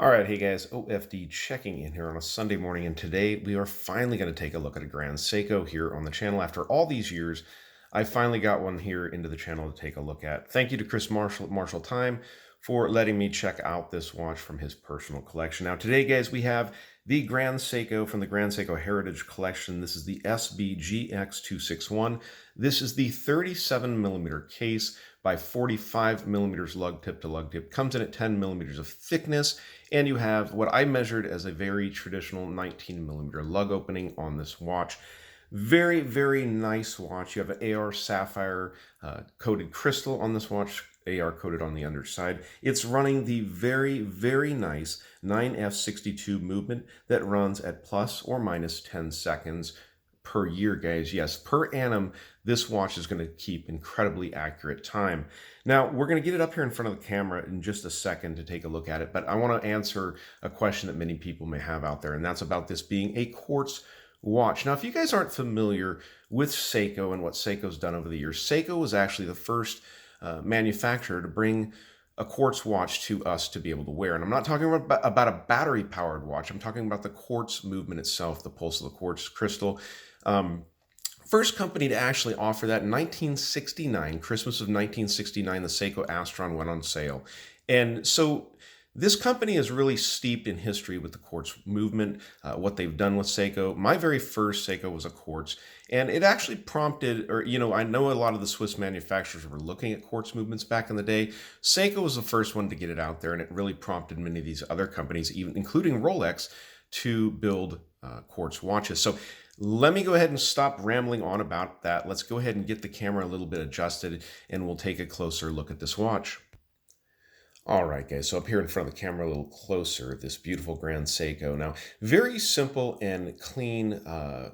All right, hey guys, OFD checking in here on a Sunday morning, and today we are finally going to take a look at a Grand Seiko here on the channel. After all these years, I finally got one here into the channel to take a look at. Thank you to Chris Marshall at Marshall Time for letting me check out this watch from his personal collection. Now today, guys, we have the Grand Seiko from the Grand Seiko Heritage Collection. This is the SBGX261. This is the 37 millimeter case by 45 millimeters lug tip to lug tip. Comes in at 10 millimeters of thickness, and you have what I measured as a very traditional 19 millimeter lug opening on this watch. Very, very nice watch. You have an AR sapphire coated crystal on this watch, AR coated on the underside. It's running the very, very nice 9F62 movement that runs at plus or minus 10 seconds per year, guys. Yes, per annum, this watch is going to keep incredibly accurate time. Now, we're going to get it up here in front of the camera in just a second to take a look at it, but I want to answer a question that many people may have out there, and that's about this being a quartz watch. Now, if you guys aren't familiar with Seiko and what Seiko's done over the years, Seiko was actually the first manufacturer to bring a quartz watch to us to be able to wear. And I'm not talking about a battery-powered watch. I'm talking about the quartz movement itself, the pulse of the quartz crystal. First company to actually offer that in 1969, Christmas of 1969, the Seiko Astron went on sale. And so this company is really steeped in history with the quartz movement, what they've done with Seiko. My very first Seiko was a quartz, and it actually prompted, I know a lot of the Swiss manufacturers were looking at quartz movements back in the day. Seiko was the first one to get it out there, and it really prompted many of these other companies, even including Rolex, to build quartz watches. So let me go ahead and stop rambling on about that. Let's go ahead and get the camera a little bit adjusted, and we'll take a closer look at this watch. All right, guys, so up here in front of the camera a little closer, this beautiful Grand Seiko. Now, very simple and clean,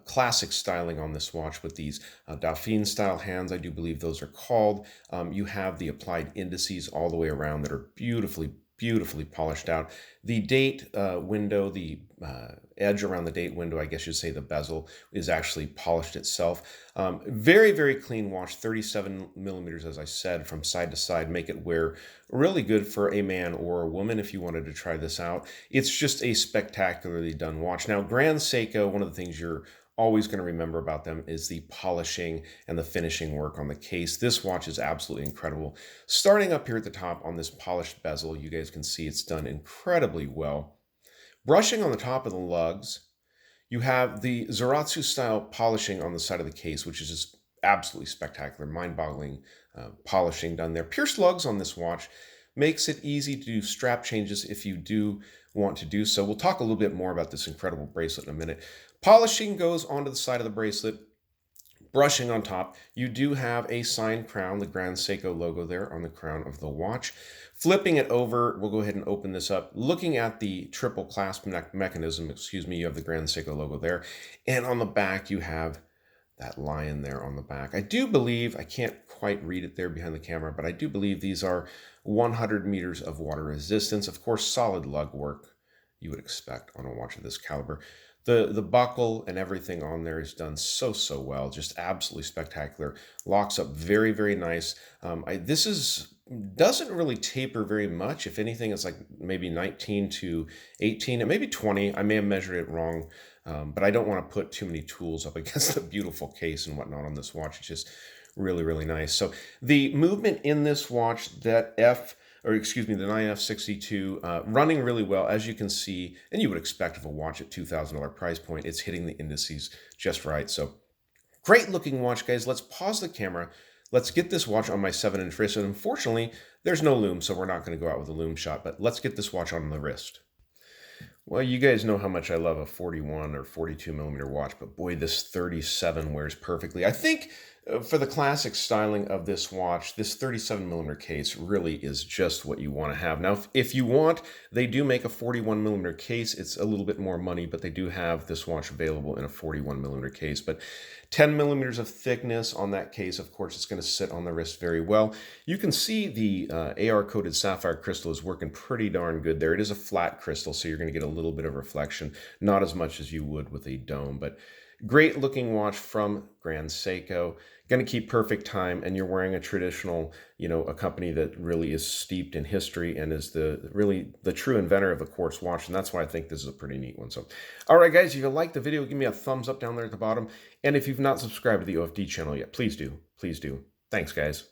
classic styling on this watch with these Dauphine-style hands, I do believe those are called. You have the applied indices all the way around that are beautifully polished out. The date window, the edge around the date window, I guess you'd say the bezel, is actually polished itself. Very, very clean watch, 37 millimeters, as I said, from side to side, make it wear really good for a man or a woman if you wanted to try this out. It's just a spectacularly done watch. Now, Grand Seiko, one of the things you're always going to remember about them is the polishing and the finishing work on the case. This watch is absolutely incredible. Starting up here at the top on this polished bezel, you guys can see it's done incredibly well. Brushing on the top of the lugs, you have the Zaratsu style polishing on the side of the case, which is just absolutely spectacular, mind-boggling polishing done there. Pierced lugs on this watch makes it easy to do strap changes if you do want to do so. We'll talk a little bit more about this incredible bracelet in a minute. Polishing goes onto the side of the bracelet, brushing on top. You do have a signed crown, the Grand Seiko logo there on the crown of the watch. Flipping it over, we'll go ahead and open this up. Looking at the triple clasp mechanism, you have the Grand Seiko logo there. And on the back, you have that lion there on the back. I do believe, I can't quite read it there behind the camera, but I do believe these are 100 meters of water resistance. Of course, solid lug work you would expect on a watch of this caliber. The buckle and everything on there is done so well, just absolutely spectacular. Locks up very, very nice. Doesn't really taper very much. If anything, it's like maybe 19 to 18, and maybe 20. I may have measured it wrong, but I don't want to put too many tools up against the beautiful case and whatnot on this watch. It's just really, really nice. So the movement in this watch, the 9F62, running really well, as you can see, and you would expect of a watch at $2,000 price point. It's hitting the indices just right. So great looking watch, guys. Let's pause the camera. Let's get this watch on my 7-inch wrist. And unfortunately, there's no lume, so we're not going to go out with a lume shot, but let's get this watch on the wrist. Well, you guys know how much I love a 41 or 42 millimeter watch, but boy, this 37 wears perfectly. I think for the classic styling of this watch, this 37 millimeter case really is just what you want to have. Now, if you want, they do make a 41 millimeter case. It's a little bit more money, but they do have this watch available in a 41 millimeter case. But 10 millimeters of thickness on that case, of course, it's going to sit on the wrist very well. You can see the AR-coated sapphire crystal is working pretty darn good there. It is a flat crystal, so you're going to get a little bit of reflection, not as much as you would with a dome, but Great looking watch from Grand Seiko. Going to keep perfect time, and you're wearing a traditional, a company that really is steeped in history and is really the true inventor of the quartz watch, and that's why I think this is a pretty neat one. So, all right, guys, if you like the video, give me a thumbs up down there at the bottom, and if you've not subscribed to the OFD channel yet, please do. Please do. Thanks, guys.